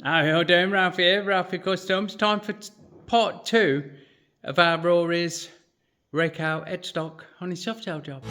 How are you doing, Ralfy here, Ralfy Customs. Time for part 2 of our Rory's rake out headstock on his Softail job.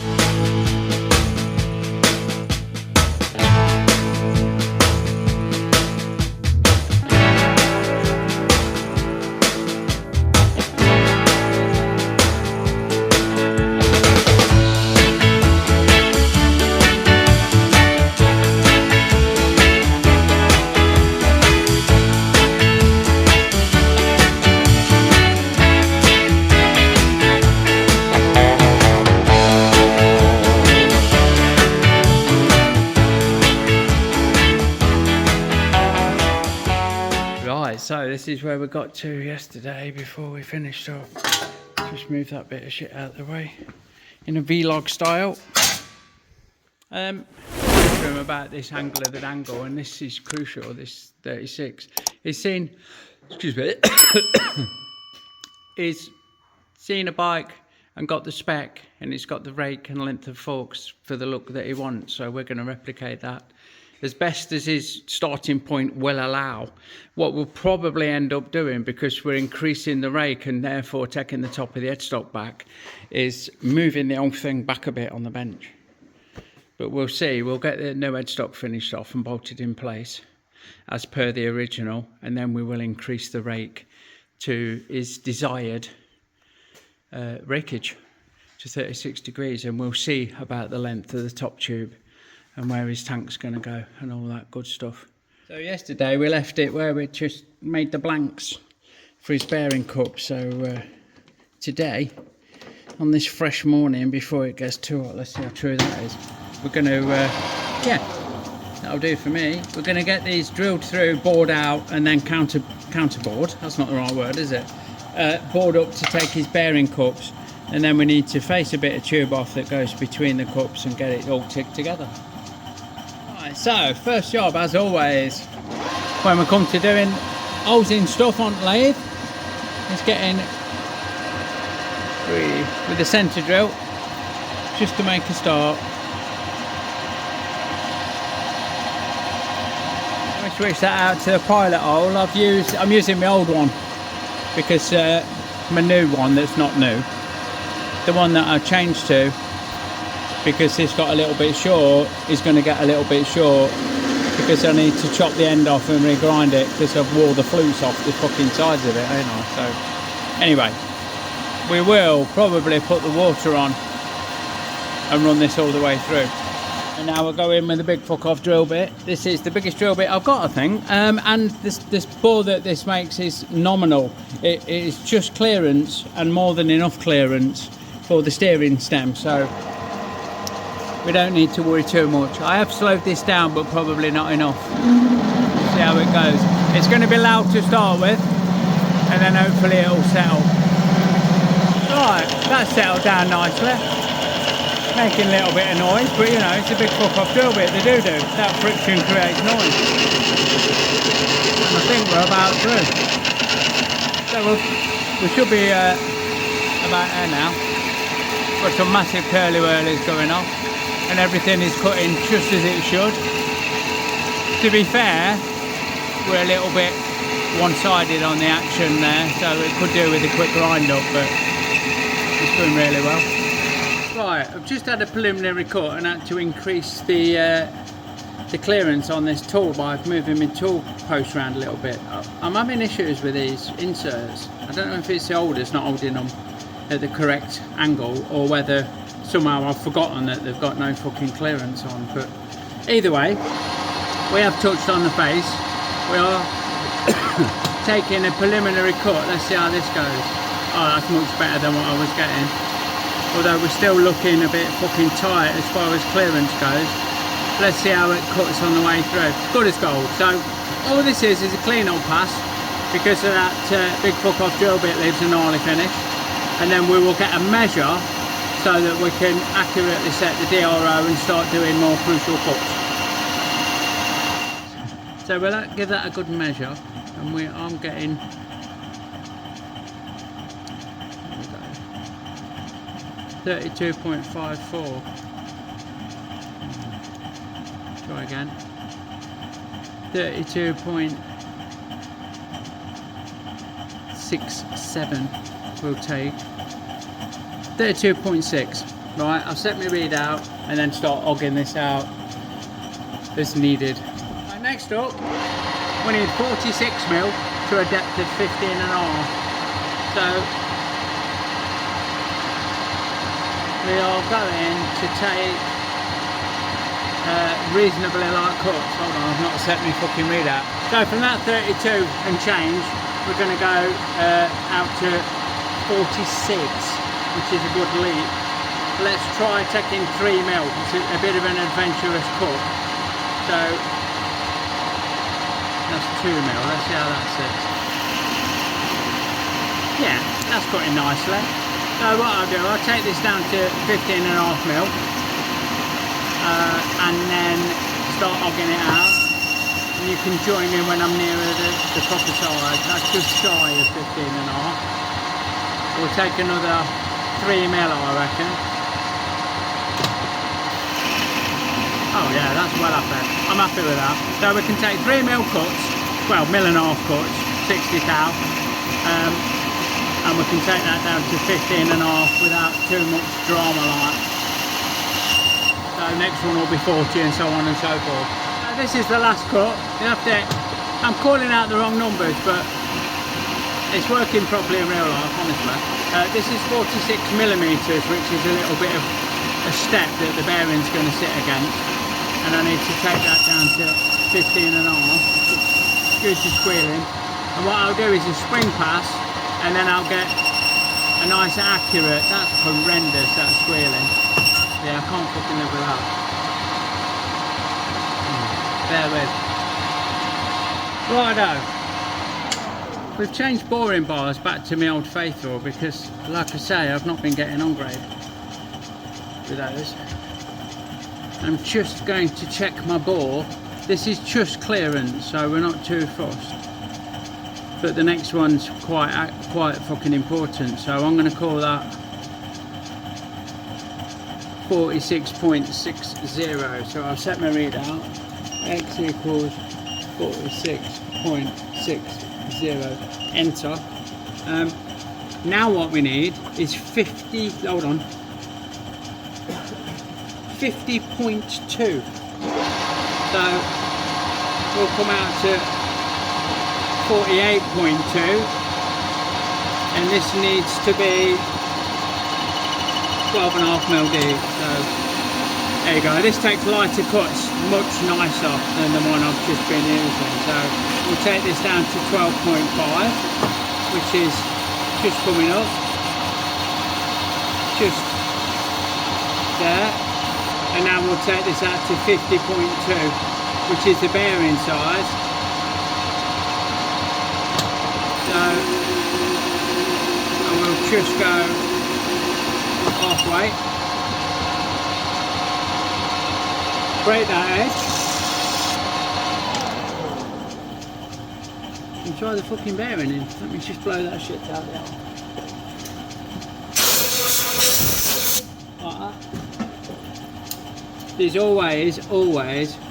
So this is where we got to yesterday before we finished up. Just move that bit of shit out of the way in a vlog style. About this angle of the dangle, and this is crucial. This 36 is seen. Excuse me. Is seen a bike and got the spec, and it's got the rake and length of forks for the look that he wants. So we're going to replicate that as best as his starting point will allow. What we'll probably end up doing, because we're increasing the rake and therefore taking the top of the headstock back, is moving the whole thing back a bit on the bench. But we'll see. We'll get the new headstock finished off and bolted in place as per the original, and then we will increase the rake to his desired rakeage to 36 degrees, and we'll see about the length of the top tube and where his tank's going to go and all that good stuff. So yesterday we left it where we just made the blanks for his bearing cup. So today, on this fresh morning before it gets too hot, let's see how true that is, we're going to, yeah, that'll do for me. We're going to get these drilled through, bored out, and then counterboard, that's not the right word, is it? Bored up to take his bearing cups, and then we need to face a bit of tube off that goes between the cups and get it all ticked together. So, first job, as always, when we come to doing hosing stuff on lathe, is getting with the centre drill, just to make a start. Let me switch that out to the pilot hole. I'm using my old one, because my new one that's not new, the one that I changed to, because this got a little bit short, is going to get a little bit short because I need to chop the end off and regrind it, because I've wore the flutes off the fucking sides of it, ain't I? So anyway, we will probably put the water on and run this all the way through. And now we'll go in with the big fuck off drill bit. This is the biggest drill bit I've got, I think, and this bore that this makes is nominal. It is just clearance, and more than enough clearance for the steering stem, so we don't need to worry too much. I have slowed this down, but probably not enough. See how it goes. It's going to be loud to start with, and then hopefully it'll settle. Right, that's settled down nicely. Making a little bit of noise, but you know, it's a big fuck off drill bit, the doo-doo. That friction creates noise. And I think we're about through. So we should be about there now. Got some massive curly whirlies going off, and everything is cutting just as it should. To be fair, we're a little bit one-sided on the action there, so it could do with a quick grind up, but it's doing really well. Right, I've just had a preliminary cut and had to increase the clearance on this tool by moving my tool post around a little bit. I'm having issues with these inserts. I don't know if it's the oldest not holding them at the correct angle, or whether somehow I've forgotten that they've got no fucking clearance on, but either way, we have touched on the face. We are taking a preliminary cut. Let's see how this goes. Oh, that's much better than what I was getting, although we're still looking a bit fucking tight as far as clearance goes. Let's see how it cuts on the way through. Good as gold. So all this is a clean old pass, because of that big fuck off drill bit leaves a gnarly finish, and then we will get a measure so that we can accurately set the DRO and start doing more crucial cuts. So we'll give that a good measure, and I'm getting 32.54. Try again. 32.54. 32.67 will take 32.6. Right, I'll set my readout and then start hogging this out as needed. Right, next up, we need 46mm to a depth of 15.5. So we are going to take reasonably light cuts. Hold on, I've not set my fucking readout. So from that 32 and change, we're going to go out to 46, which is a good leap. Let's try taking 3mm. It's a bit of an adventurous cut. So that's 2mm. Let's see how that sits. Yeah, that's cutting nicely. So what I'll do, I'll take this down to 15.5mm and then start hogging it out. And you can join me when I'm nearer the proper size. That's just shy of 15.5. We'll take another 3mm, I reckon. Oh yeah, that's well up there. I'm happy with that. So we can take 3mm cuts, well, 1.5mm cuts, 60 cal. And we can take that down to 15.5 without too much drama like. So next one will be 40 and so on and so forth. This is the last cut. You have to, I'm calling out the wrong numbers, but it's working properly in real life, honestly. This is 46mm, which is a little bit of a step that the bearing's going to sit against. And I need to take that down to 15.5. Good to squealing. And what I'll do is a spring pass, and then I'll get a nice accurate. That's horrendous, that squealing. Yeah, I can't fucking live with that. Bear with. Righto. We've changed boring bars back to my old faithful because, like I say, I've not been getting on great with those. I'm just going to check my bore. This is just clearance, so we're not too fussed. But the next one's quite fucking important, so I'm going to call that 46.60. So I'll set my readout. X equals 46.60. Enter. Now what we need is 50. Hold on. 50.2. So we'll come out to 48.2, and this needs to be 12.5mm deep. So there you go. This takes lighter cuts, much nicer than the one I've just been using. So we'll take this down to 12.5, which is just coming up, just there. And now we'll take this out to 50.2, which is the bearing size. So I will just go halfway, break that edge, and try the fucking bearing in. Let me just blow that shit out there. Like that. There's always,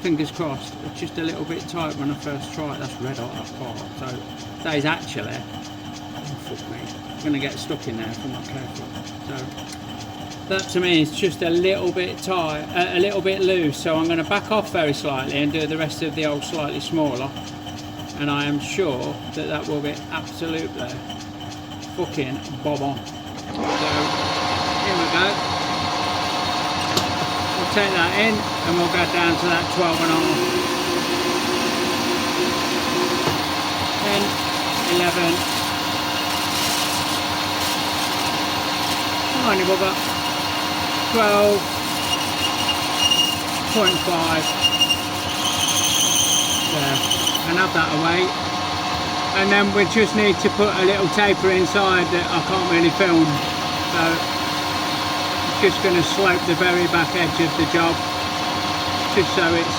fingers crossed, it's just a little bit tight when I first try it. That's red hot, that part. So that is actually, oh fuck me, I'm going to get stuck in there if I'm not careful. So that to me is just a little bit tight, a little bit loose. So I'm going to back off very slightly and do the rest of the old slightly smaller. And I am sure that that will be absolutely fucking bob on. So here we go. We'll take that in and we'll go down to that 12.5. 10, 11, tiny bugger, 12.5 there, and have that away. And then we just need to put a little taper inside that I can't really film, so I'm just going to slope the very back edge of the job just so it's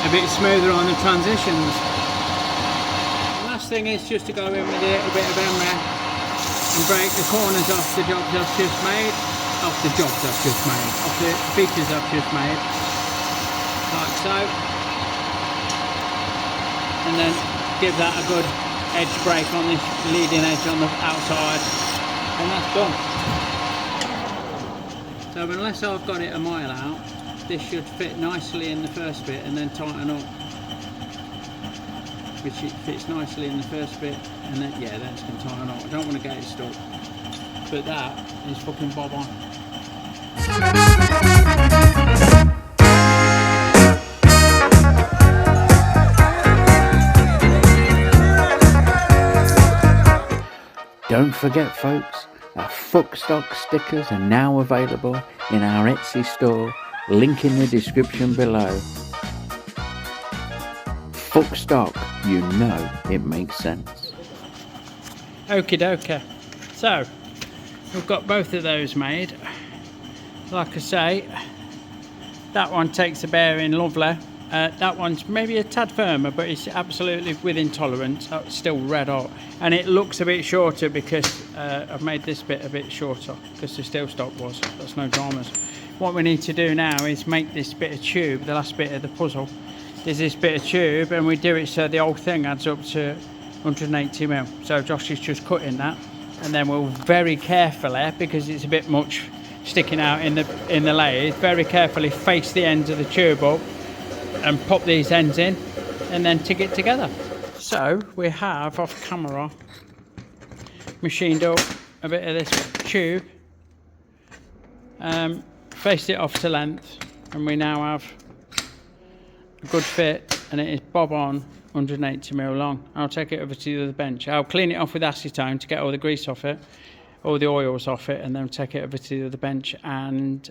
a bit smoother on the transitions. The last thing is just to go in with a little bit of emery and break the corners off the jobs I've just made, off the features I've just made, like so, and then give that a good edge break on this leading edge on the outside, and that's done. So unless I've got it a mile out, this should fit nicely in the first bit and then tighten up, which it fits nicely in the first bit, and then yeah, then it's going to tighten up. I don't want to get it stuck, but that is fucking bob on. Don't forget folks, our Fuckstock stickers are now available in our Etsy store, link in the description below. Fuckstock, you know it makes sense. Okie dokie. So, we've got both of those made. Like I say, that one takes a bearing lovely. That one's maybe a tad firmer, but it's absolutely within tolerance. It's still red hot, and it looks a bit shorter because I've made this bit a bit shorter because the steel stock was. That's no dramas. What we need to do now is make this bit of tube, the last bit of the puzzle. Is this bit of tube, and we do it so the whole thing adds up to 180mm. So Josh is just cutting that, and then we'll very carefully, because it's a bit much sticking out in the lathe, very carefully face the ends of the tube up and pop these ends in and then tick it together. So we have off camera machined up a bit of this tube, faced it off to length, and we now have a good fit, and it is bob on 180mm long. I'll take it over to the other bench. I'll clean it off with acetone to get all the grease off it, all the oils off it, and then take it over to the other bench and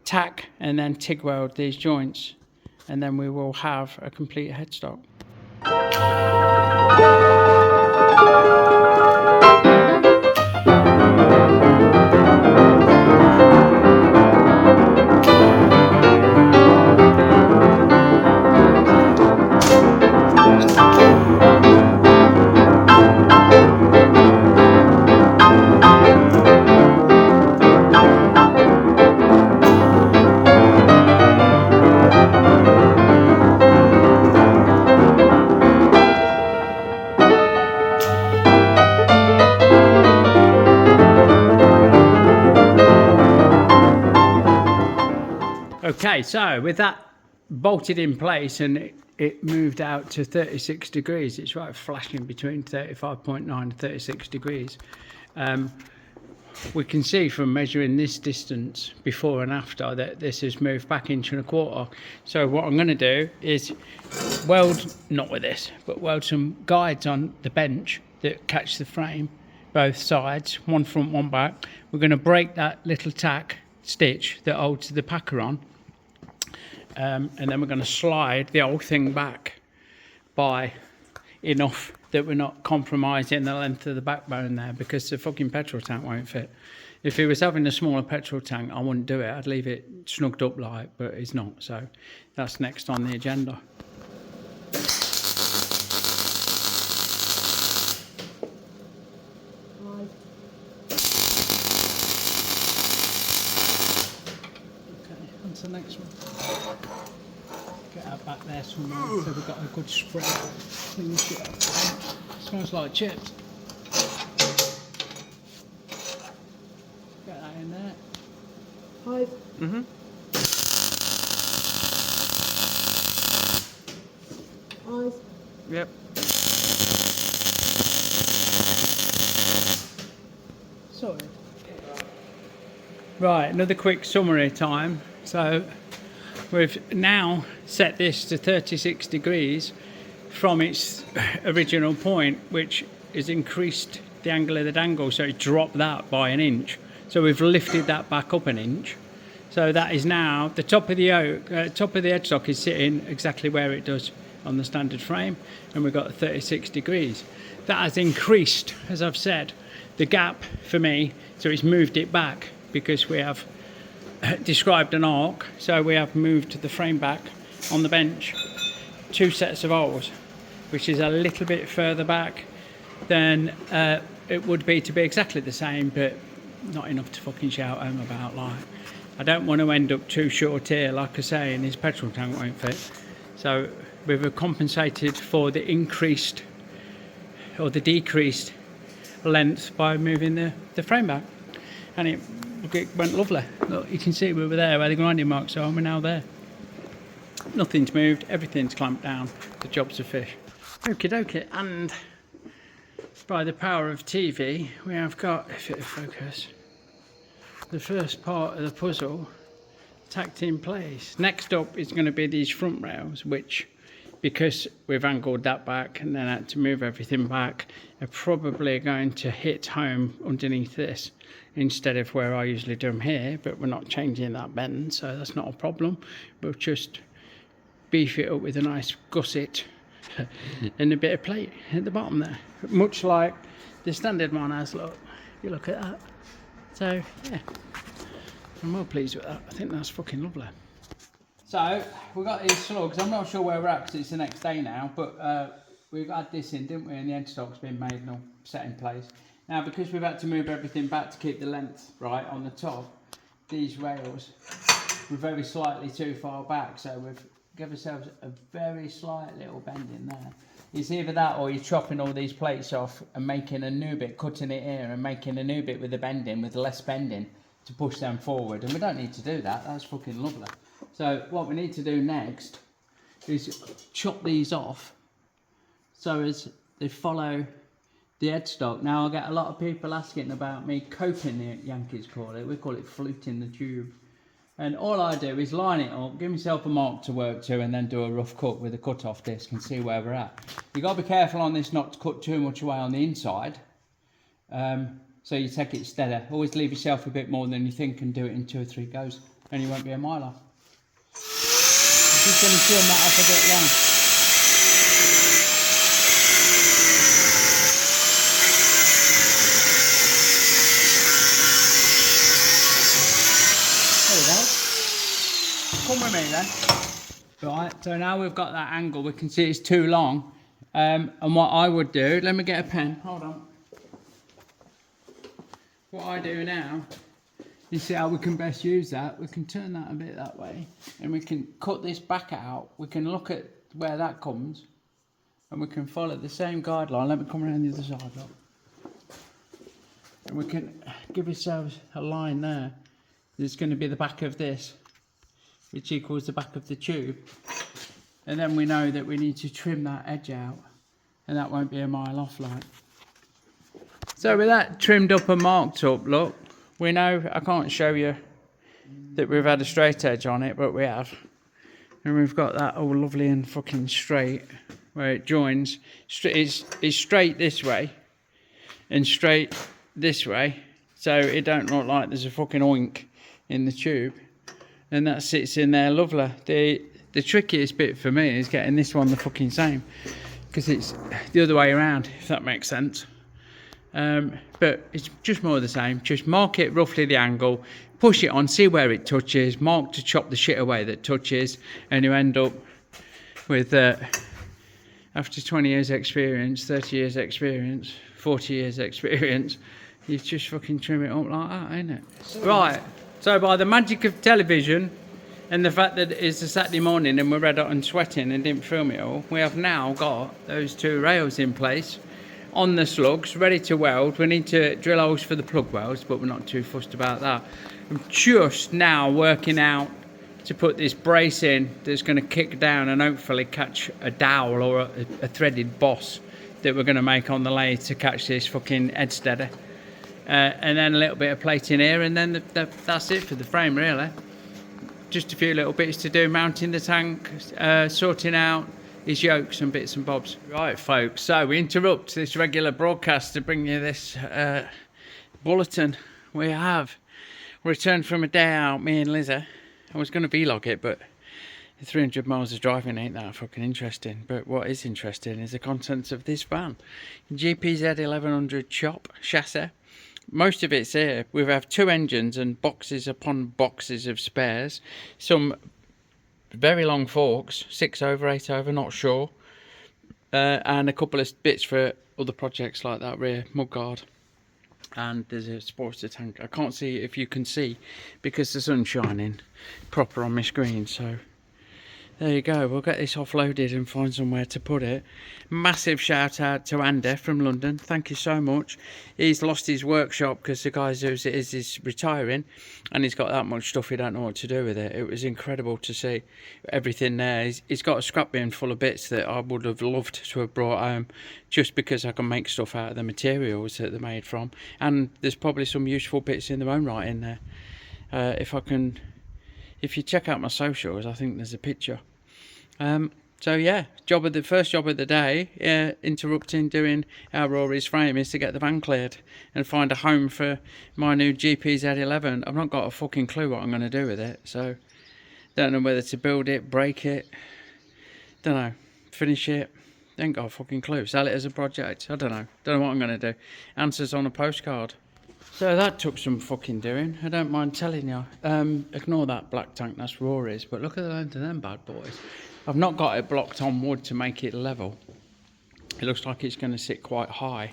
tack and then TIG weld these joints, and then we will have a complete headstock. Okay, so with that bolted in place and it moved out to 36 degrees, it's right flashing between 35.9 and 36 degrees. We can see from measuring this distance before and after that this has moved back 1.25 inches. So what I'm going to do is weld, not with this, but weld some guides on the bench that catch the frame, both sides, one front, one back. We're going to break that little tack stitch that holds the packer on. And then we're going to slide the whole thing back by enough that we're not compromising the length of the backbone there, because the fucking petrol tank won't fit. If it was having a smaller petrol tank, I wouldn't do it. I'd leave it snugged up like, but it's not. So that's next on the agenda. Okay, on to the next one. Get that back there somewhere so we've got a good spread. Clean shit up. Smells like chips. Get that in there. Five. Mm-hmm. Five. Yep. Sorted. Right, another quick summary time. So we've now set this to 36 degrees from its original point, which is increased the angle of the dangle, so it dropped that by 1 inch. So we've lifted that back up 1 inch. So that is now the top of the top of the headstock is sitting exactly where it does on the standard frame, and we've got 36 degrees. That has increased, as I've said, the gap for me, so it's moved it back because we have described an arc, so we have moved the frame back on the bench 2 sets of holes, which is a little bit further back than it would be to be exactly the same, but not enough to fucking shout home about. Like, I don't want to end up too short here, like I say, and his petrol tank won't fit. So we've compensated for the increased or the decreased length by moving the frame back, and it went lovely. Look, you can see we were there where the grinding marks are, and we're now there. Nothing's moved, everything's clamped down, the job's a fish. Okie dokie, and by the power of TV, we have got, if it'll focus, the first part of the puzzle tacked in place. Next up is going to be these front rails, which, because we've angled that back and then had to move everything back, are probably going to hit home underneath this instead of where I usually do them here, but we're not changing that bend, so that's not a problem. We'll just beef it up with a nice gusset and a bit of plate at the bottom there, much like the standard one has. Look, you look at that. So yeah, I'm well pleased with that. I think that's fucking lovely. So we've got these slugs. I'm not sure where we're at because it's the next day now, but we've had this in, didn't we? And the headstock's been made and all set in place. Now, because we've had to move everything back to keep the length right on the top, these rails were very slightly too far back, so we've given ourselves a very slight little bend in there. It's either that or you're chopping all these plates off and making a new bit, cutting it here and making a new bit with the bending, with less bending to push them forward. And we don't need to do that, that's fucking lovely. So what we need to do next is chop these off so as they follow the headstock. Now I get a lot of people asking about me coping, the Yankees call it. We call it fluting the tube. And all I do is line it up, give myself a mark to work to, and then do a rough cut with a cut-off disc and see where we're at. You've got to be careful on this not to cut too much away on the inside. So you take it steady. Always leave yourself a bit more than you think and do it in 2 or 3 goes, and you won't be a mile off. I'm just going to trim that off a bit long. Come with me then. Right, so now we've got that angle, we can see it's too long. And what I would do, let me get a pen, hold on. What I do now, you see how we can best use that. We can turn that a bit that way and we can cut this back out. We can look at where that comes and we can follow the same guideline. Let me come around the other side, look. And we can give ourselves a line there. There's going to be the back of this, which equals the back of the tube, and then we know that we need to trim that edge out, and that won't be a mile off like. So with that trimmed up and marked up, look, we know, I can't show you that we've had a straight edge on it, but we have, and we've got that all lovely and fucking straight where it joins. It's straight this way and straight this way, so it don't look like there's a fucking oink in the tube. And that sits in there lovely. The trickiest bit for me is getting this one the fucking same, because it's the other way around, if that makes sense. But it's just more the same. Just mark it roughly the angle, push it on, see where it touches, mark to chop the shit away that touches, and you end up with, after 20 years experience, 30 years experience, 40 years experience, you just fucking trim it up like that, ain't it? Right. So by the magic of television and the fact that it's a Saturday morning and we're red hot and sweating and didn't film it all, we have now got those 2 rails in place on the slugs, ready to weld. We need to drill holes for the plug welds, but we're not too fussed about that. I'm just now working out to put this brace in that's going to kick down and hopefully catch a dowel or a threaded boss that we're going to make on the lathe to catch this fucking head steady. And then a little bit of plating here, and then that's it for the frame really. Just a few little bits to do, mounting the tank, sorting out his yokes and bits and bobs. Right folks, so we interrupt this regular broadcast to bring you this bulletin. We have returned from a day out, me and Lizzie. I was going to vlog it, but 300 miles of driving ain't that fucking interesting. But what is interesting is the contents of this van. GPZ 1100 chop chassis. Most of it's here. We have 2 engines and boxes upon boxes of spares. Some very long forks, 6 over, 8 over, not sure. And a couple of bits for other projects like that rear mudguard. And there's a sporter tank. I can't see if you can see because the sun's shining proper on my screen. So there you go. We'll get this offloaded and find somewhere to put it. Massive shout out to Andy from London. Thank you so much. He's lost his workshop because the guy who's it is retiring, and he's got that much stuff he don't know what to do with it. It was incredible to see everything there. He's got a scrap bin full of bits that I would have loved to have brought home, just because I can make stuff out of the materials that they're made from. And there's probably some useful bits in their own right in there. If you check out my socials, I think there's a picture. So yeah, first job of the day, interrupting doing our Rory's frame, is to get the van cleared and find a home for my new GPZ11. I've not got a fucking clue what I'm going to do with it, so don't know whether to build it, break it, don't know, finish it, ain't got a fucking clue. Sell it as a project, I don't know what I'm going to do. Answers on a postcard. So that took some fucking doing, I don't mind telling you. Ignore that black tank, that's Rory's, but look at the length of them bad boys. I've not got it blocked on wood to make it level. It looks like it's going to sit quite high,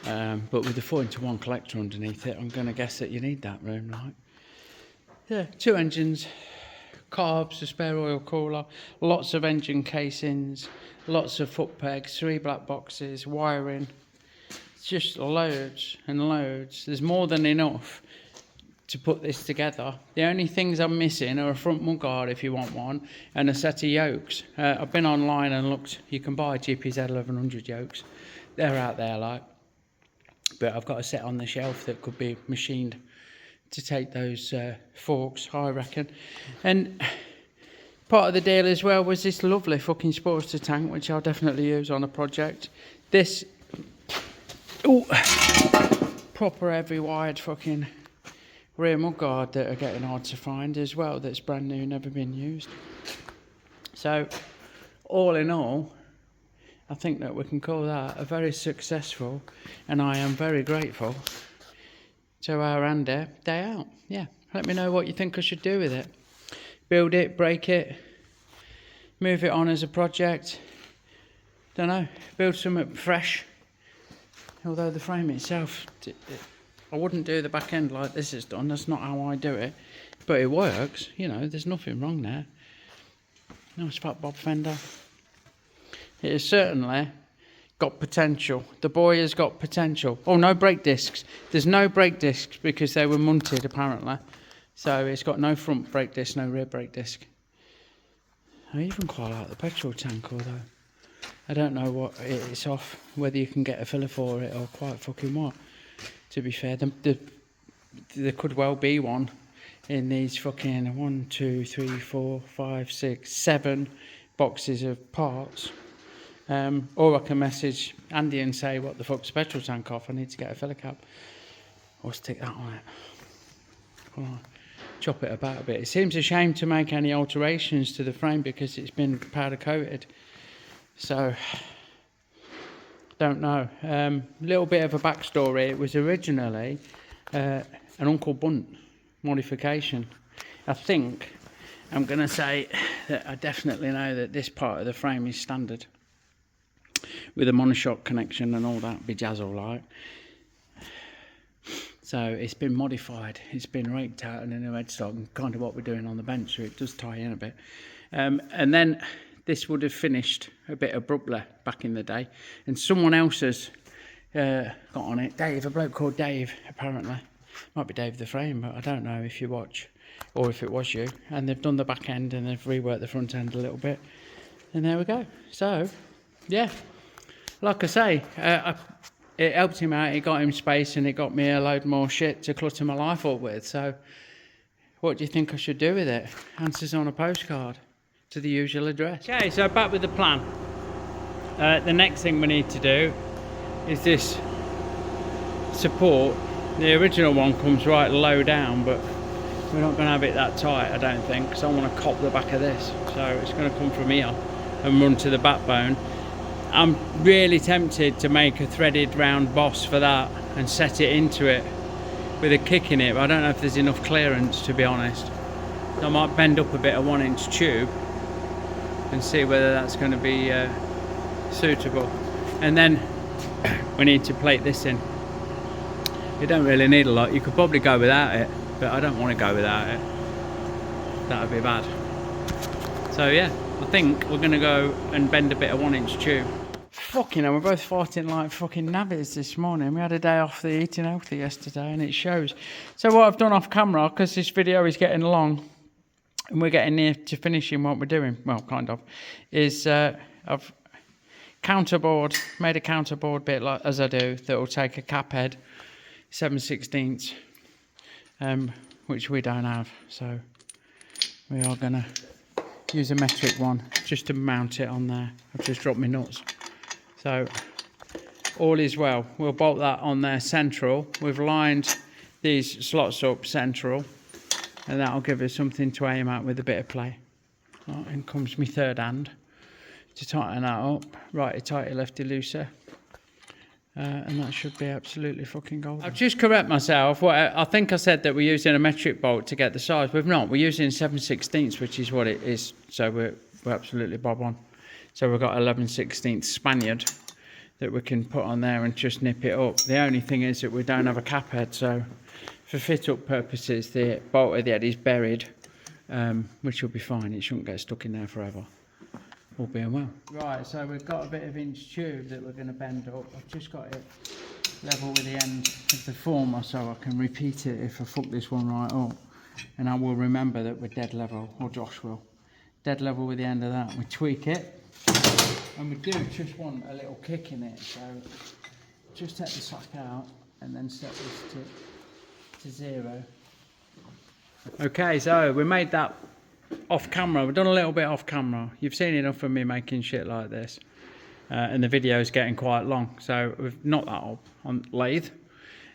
but with the 4:1 collector underneath it, I'm going to guess that you need that room, right? Yeah, 2 engines, carbs, a spare oil cooler, lots of engine casings, lots of foot pegs, 3 black boxes, wiring. Just loads and loads. There's more than enough to put this together. The only things I'm missing are a front mudguard if you want one, and a set of yokes. I've been online and looked. You can buy GPZ 1100 yokes. They're out there, like. But I've got a set on the shelf that could be machined to take those forks, I reckon. And part of the deal as well was this lovely fucking Sportster tank, which I'll definitely use on a project. This proper heavy wired fucking rear mudguard that are getting hard to find as well, that's brand new, never been used. So all in all, I think that we can call that a very successful, and I am very grateful to our Andy day out. Yeah, let me know what you think I should do with it. Build it, break it, move it on as a project, don't know, build something fresh. Although the frame itself, I wouldn't do the back end like this is done, that's not how I do it, but it works, you know, there's nothing wrong there. Nice fat bob fender. It has certainly got potential. The boy has got potential. Oh, no brake discs. There's no brake discs because they were munted apparently. So it's got no front brake disc, no rear brake disc. I even quite like the petrol tank, although I don't know what it's off, whether you can get a filler for it or quite fucking what. To be fair, there could well be one in these fucking 1, 2, 3, 4, 5, 6, 7 boxes of parts. Or I can message Andy and say, what the fuck's the petrol tank off? I need to get a filler cap. Or stick that on it. Come on, chop it about a bit. It seems a shame to make any alterations to the frame because it's been powder coated. So, don't know. Little bit of a backstory. It was originally an Uncle Bunt modification. I think I'm going to say that I definitely know that this part of the frame is standard, with a monoshock connection and all that bejazzle like. So it's been modified. It's been raked out in a new headstock, and kind of what we're doing on the bench, so it does tie in a bit. And then this would have finished a bit abruptly back in the day, and someone else has got on it. Dave, a bloke called Dave, apparently. Might be Dave the Frame, but I don't know if you watch or if it was you. And they've done the back end and they've reworked the front end a little bit. And there we go. So, yeah, like I say, it helped him out, it got him space, and it got me a load more shit to clutter my life up with. So, what do you think I should do with it? Answers on a postcard to the usual address. Okay, so back with the plan. The next thing we need to do is this support. The original one comes right low down, but we're not going to have it that tight, I don't think, because I want to cop the back of this. So it's going to come from here and run to the backbone. I'm really tempted to make a threaded round boss for that and set it into it with a kick in it, but I don't know if there's enough clearance, to be honest. I might bend up a bit of 1-inch tube and see whether that's going to be suitable. And then we need to plate this in. You don't really need a lot. You could probably go without it, but I don't want to go without it. That would be bad. So yeah, I think we're gonna go and bend a bit of 1-inch tube. Fucking hell, we're both farting like fucking navvies this morning. We had a day off the eating healthy yesterday and it shows. So what I've done off camera, because this video is getting long and we're getting near to finishing what we're doing, well, kind of, is I've made a counterboard bit like as I do, that will take a cap head, 7/16, which we don't have. So we are gonna use a metric one just to mount it on there. I've just dropped my nuts. So all is well. We'll bolt that on there central. We've lined these slots up central, and that'll give us something to aim at with a bit of play. Right, in comes my third hand to tighten that up. Righty tighty, lefty looser. And that should be absolutely fucking golden. I've just correct myself. I think I said that we're using a metric bolt to get the size. We've not. We're using 7/16, which is what it is. So we're absolutely bob on. So we've got 11/16 Spaniard that we can put on there and just nip it up. The only thing is that we don't have a cap head. So for fit-up purposes, the bolt at the head is buried, which will be fine. It shouldn't get stuck in there forever. All being well. Right, so we've got a bit of inch tube that we're going to bend up. I've just got it level with the end of the former so I can repeat it if I fuck this one right up. And I will remember that we're dead level, or Josh will. Dead level with the end of that. We tweak it. And we do just want a little kick in it. So just take the sock out and then set this to 0. Okay, so we made that off camera. We've done a little bit off camera. You've seen enough of me making shit like this, and the video is getting quite long. So we've knocked that up on lathe,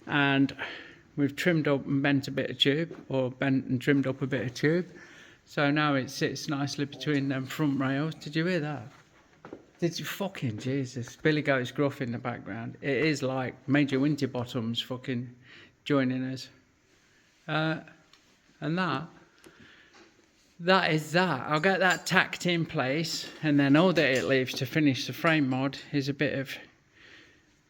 and we've trimmed up and bent a bit of tube, or bent and trimmed up a bit of tube. So now it sits nicely between them front rails. Did you hear that? Did you fucking Jesus? Billy Goat's gruff in the background. It is like Major Winterbottom's fucking joining us, and that is that. I'll get that tacked in place, and then all that it leaves to finish the frame mod is a bit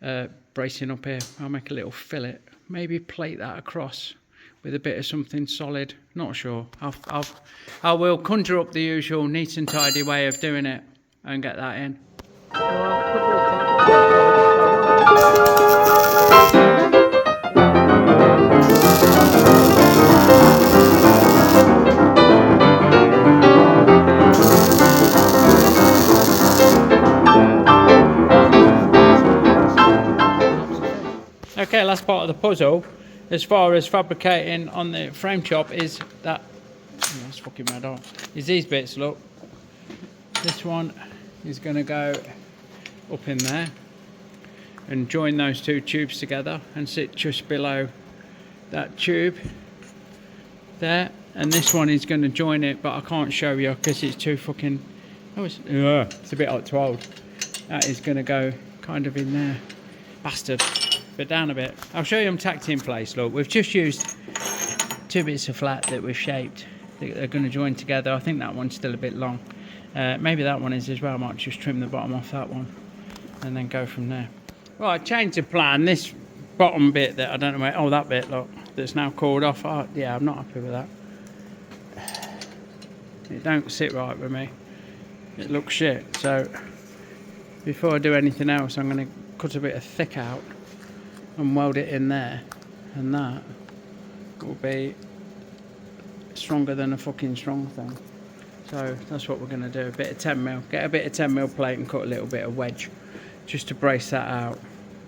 of bracing up here. I'll make a little fillet, maybe plate that across with a bit of something solid. Not sure. I will conjure up the usual neat and tidy way of doing it and get that in. Okay, last part of the puzzle, as far as fabricating on the frame chop, is that, that's fucking mad on, is these bits, look. This one is going to go up in there and join those two tubes together and sit just below that tube there. And this one is going to join it, but I can't show you because it's too fucking, it's a bit hot to hold. That is going to go kind of in there. Bastard. But down a bit. I'll show you them tacked in place. Look, we've just used 2 bits of flat that we've shaped. They're going to join together. I think that one's still a bit long. Maybe that one is as well. I might just trim the bottom off that one and then go from there. Right, change of plan. This bottom bit that I don't know where, oh, that bit, look, that's now called off. Oh, yeah, I'm not happy with that. It don't sit right with me. It looks shit. So before I do anything else, I'm going to cut a bit of thick out and weld it in there, and that will be stronger than a fucking strong thing. So that's what we're going to do. A bit of 10mm, get a bit of 10mm plate and cut a little bit of wedge just to brace that out.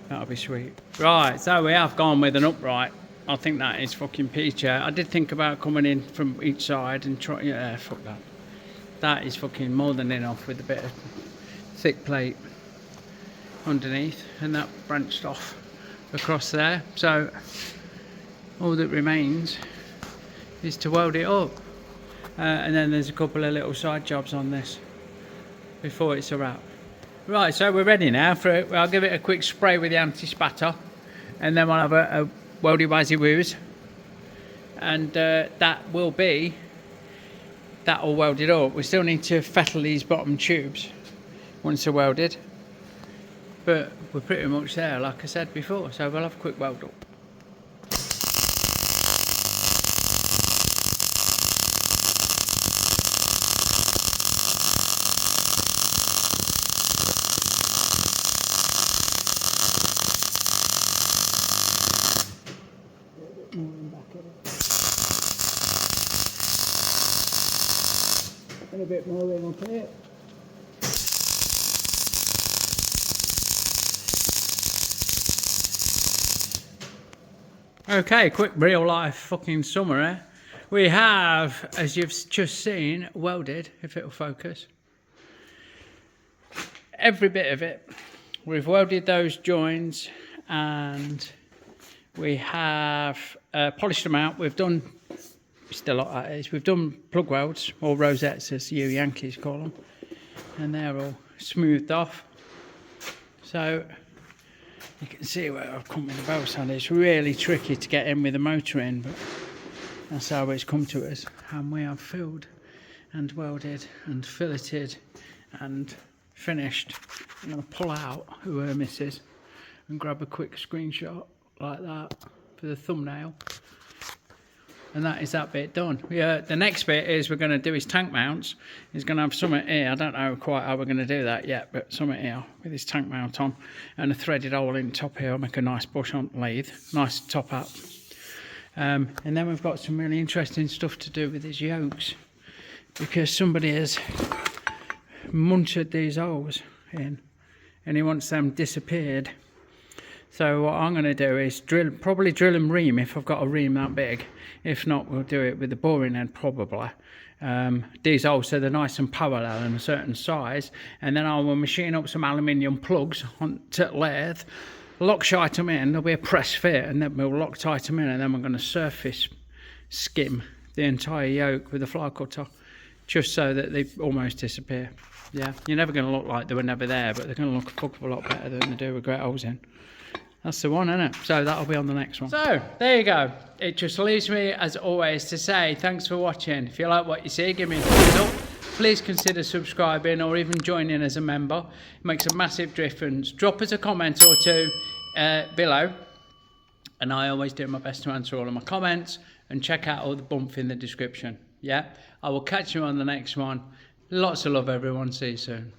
That'll be sweet. Right, so we have gone with an upright. I think that is fucking peach. I did think about coming in from each side and try, yeah, fuck that. That is fucking more than enough with a bit of thick plate underneath, and that branched off across there. So all that remains is to weld it up, and then there's a couple of little side jobs on this before it's a wrap. Right, so we're ready now for it. I'll give it a quick spray with the anti-spatter, and then we'll have a weldy wazzy woos, and that'll weld it up. We still need to fettle these bottom tubes once they're welded, but we're pretty much there, like I said before, so we'll have a quick weld up. a bit more in up here. Okay, quick real life fucking summary. We have, as you've just seen, welded, if it'll focus, every bit of it. We've welded those joins and we have polished them out. We've done, still like that is, we've done plug welds, or rosettes as you Yankees call them, and they're all smoothed off. So you can see where I've come with the bow sand. It's really tricky to get in with the motor in, but that's how it's come to us. And we have filled and welded and filleted and finished. I'm going to pull out who her misses and grab a quick screenshot like that for the thumbnail. And that is that bit done. Yeah, the next bit is we're going to do his tank mounts. He's going to have something here. I don't know quite how we're going to do that yet, but something here with his tank mount on and a threaded hole in the top here. I'll make a nice bush on lathe, nice top up. And then we've got some really interesting stuff to do with his yokes, because somebody has munted these holes in and he wants them disappeared. So what I'm going to do is probably drill and ream if I've got a ream that big. If not, we'll do it with the boring head probably. These holes, so they're nice and parallel and a certain size, and then I will machine up some aluminium plugs onto lathe, Loctite them in. There'll be a press fit, and then we'll Loctite them in, and then we're going to surface skim the entire yoke with a fly cutter, just so that they almost disappear. Yeah, you're never going to look like they were never there, but they're going to look a fuck of a lot better than they do with great holes in. That's the one, isn't it? So that'll be on the next one. So there you go. It just leaves me, as always, to say thanks for watching. If you like what you see, give me a thumbs up. Please consider subscribing or even joining as a member. It makes a massive difference. Drop us a comment or two below, and I always do my best to answer all of my comments. And check out all the bump in the description. Yeah, I will catch you on the next one. Lots of love, everyone. See you soon.